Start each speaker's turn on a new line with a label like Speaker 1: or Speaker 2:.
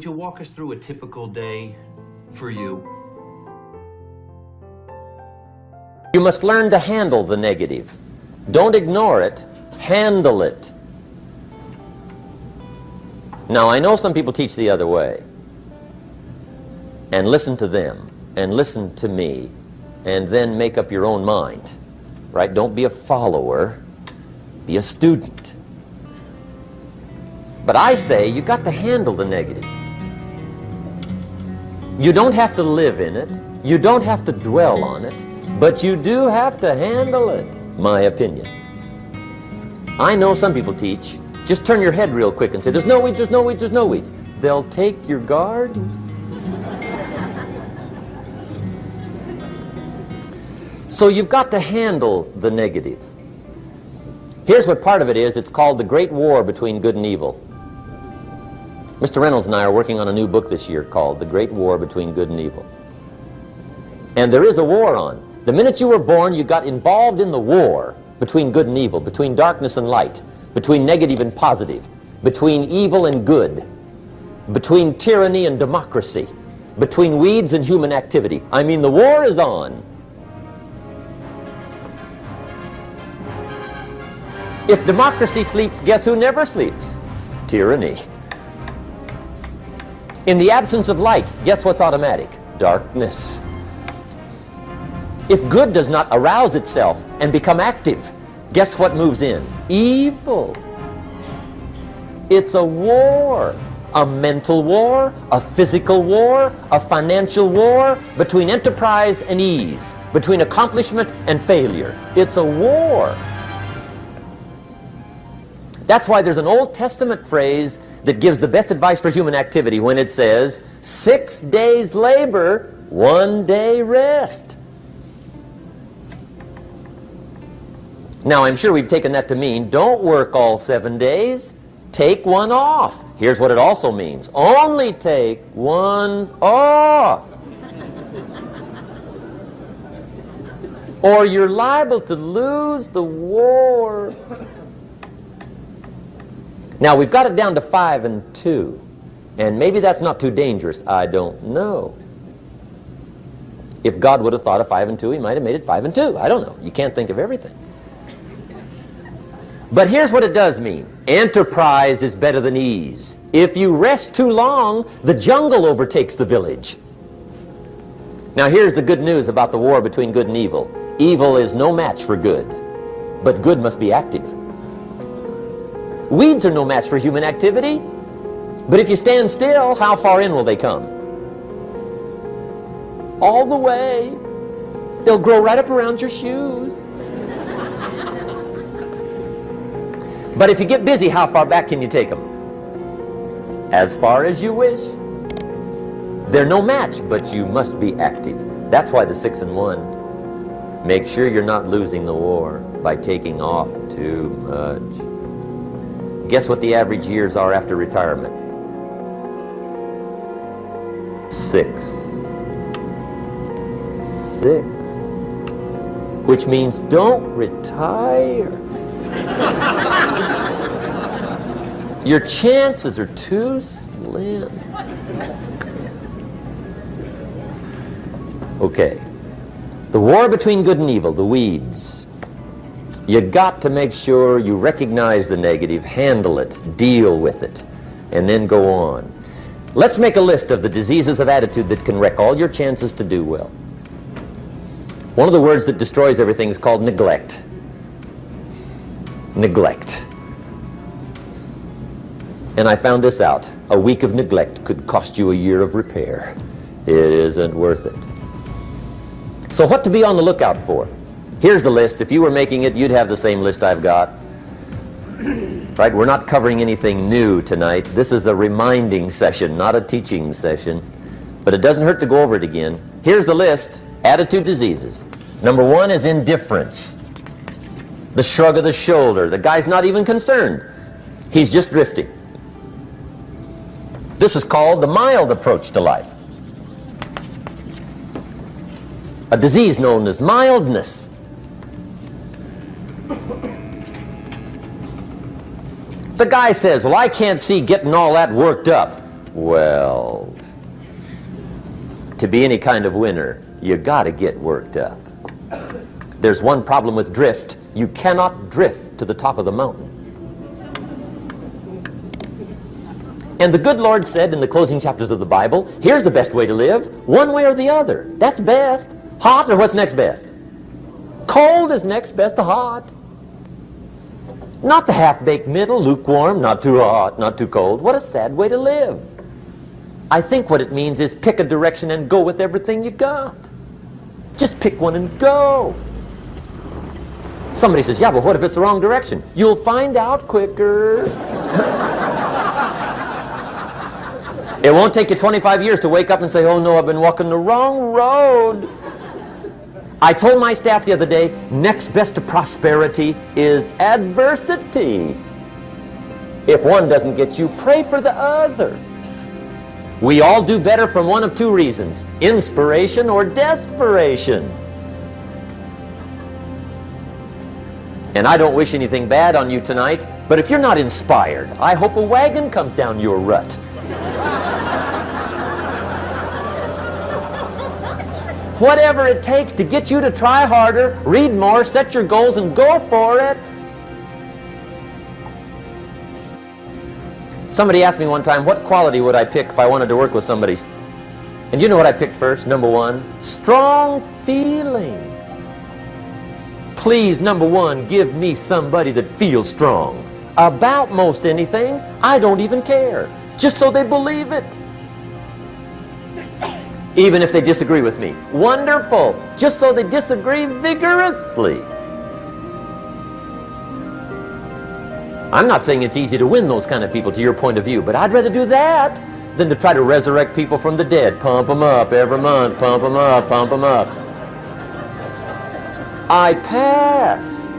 Speaker 1: would you walk us through a typical day for you?
Speaker 2: You must learn to handle the negative. Don't ignore it, handle it. Now, I know some people teach the other way. And listen to them, and listen to me, and then make up your own mind. Right? Don't be a follower, be a student. But I say you got to handle the negative. You don't have to live in it, you don't have to dwell on it, but you do have to handle it, my opinion. I know some people teach, just turn your head real quick and say, there's no weeds, there's no weeds, there's no weeds. They'll take your garden. So you've got to handle the negative. Here's what part of it is. It's called the Great War Between Good and Evil. Mr. Reynolds and I are working on a new book this year called The Great War Between Good and Evil. And there is a war on. The minute you were born, you got involved in the war between good and evil, between darkness and light, between negative and positive, between evil and good, between tyranny and democracy, between weeds and human activity. I mean, the war is on. If democracy sleeps, guess who never sleeps? Tyranny. In the absence of light, guess what's automatic? Darkness. If good does not arouse itself and become active, guess what moves in? Evil. It's a war. A mental war, a physical war, a financial war, between enterprise and ease, between accomplishment and failure. It's a war. That's why there's an Old Testament phrase that gives the best advice for human activity when it says, 6 days labor, 1 day rest. Now, I'm sure we've taken that to mean, don't work all 7 days, take one off. Here's what it also means, only take one off. Or you're liable to lose the war. Now, we've got it down to 5 and 2, and maybe that's not too dangerous, I don't know. If God would have thought of 5 and 2, he might have made it 5 and 2. I don't know. You can't think of everything. But here's what it does mean. Enterprise is better than ease. If you rest too long, the jungle overtakes the village. Now here's the good news about the war between good and evil. Evil is no match for good, but good must be active. Weeds are no match for human activity, but if you stand still, how far in will they come? All the way. They'll grow right up around your shoes. But if you get busy, how far back can you take them? As far as you wish. They're no match, but you must be active. That's why the 6 and 1. Make sure you're not losing the war by taking off too much. Guess what the average years are after retirement? 6. 6. Which means don't retire. Your chances are too slim. Okay. The war between good and evil, the weeds. You got to make sure you recognize the negative, handle it, deal with it, and then go on. Let's make a list of the diseases of attitude that can wreck all your chances to do well. One of the words that destroys everything is called neglect. Neglect. And I found this out. A week of neglect could cost you a year of repair. It isn't worth it. So what to be on the lookout for? Here's the list. If you were making it, you'd have the same list I've got. Right? We're not covering anything new tonight. This is a reminding session, not a teaching session. But it doesn't hurt to go over it again. Here's the list. Attitude diseases. Number 1 is indifference. The shrug of the shoulder. The guy's not even concerned. He's just drifting. This is called the mild approach to life. A disease known as mildness. The guy says, well, I can't see getting all that worked up. Well, to be any kind of winner, you gotta get worked up. There's one problem with drift. You cannot drift to the top of the mountain. And the good Lord said in the closing chapters of the Bible, here's the best way to live, one way or the other. That's best. Hot or what's next best? Cold is next best to hot. Not the half-baked middle, lukewarm, not too hot, not too cold. What a sad way to live. I think what it means is pick a direction and go with everything you got. Just pick one and go. Somebody says, yeah, but what if it's the wrong direction? You'll find out quicker. It won't take you 25 years to wake up and say, oh no, I've been walking the wrong road. I told my staff the other day, next best to prosperity is adversity. If one doesn't get you, pray for the other. We all do better from one of two reasons, inspiration or desperation. And I don't wish anything bad on you tonight, but if you're not inspired, I hope a wagon comes down your rut. Whatever it takes to get you to try harder, read more, set your goals, and go for it. Somebody asked me one time, what quality would I pick if I wanted to work with somebody? And you know what I picked first? Number one, strong feeling. Please, number one, give me somebody that feels strong. About most anything, I don't even care. Just so they believe it. Even if they disagree with me. Wonderful. Just so they disagree vigorously. I'm not saying it's easy to win those kind of people to your point of view, but I'd rather do that than to try to resurrect people from the dead. Pump them up every month. Pump them up, pump them up. I pass.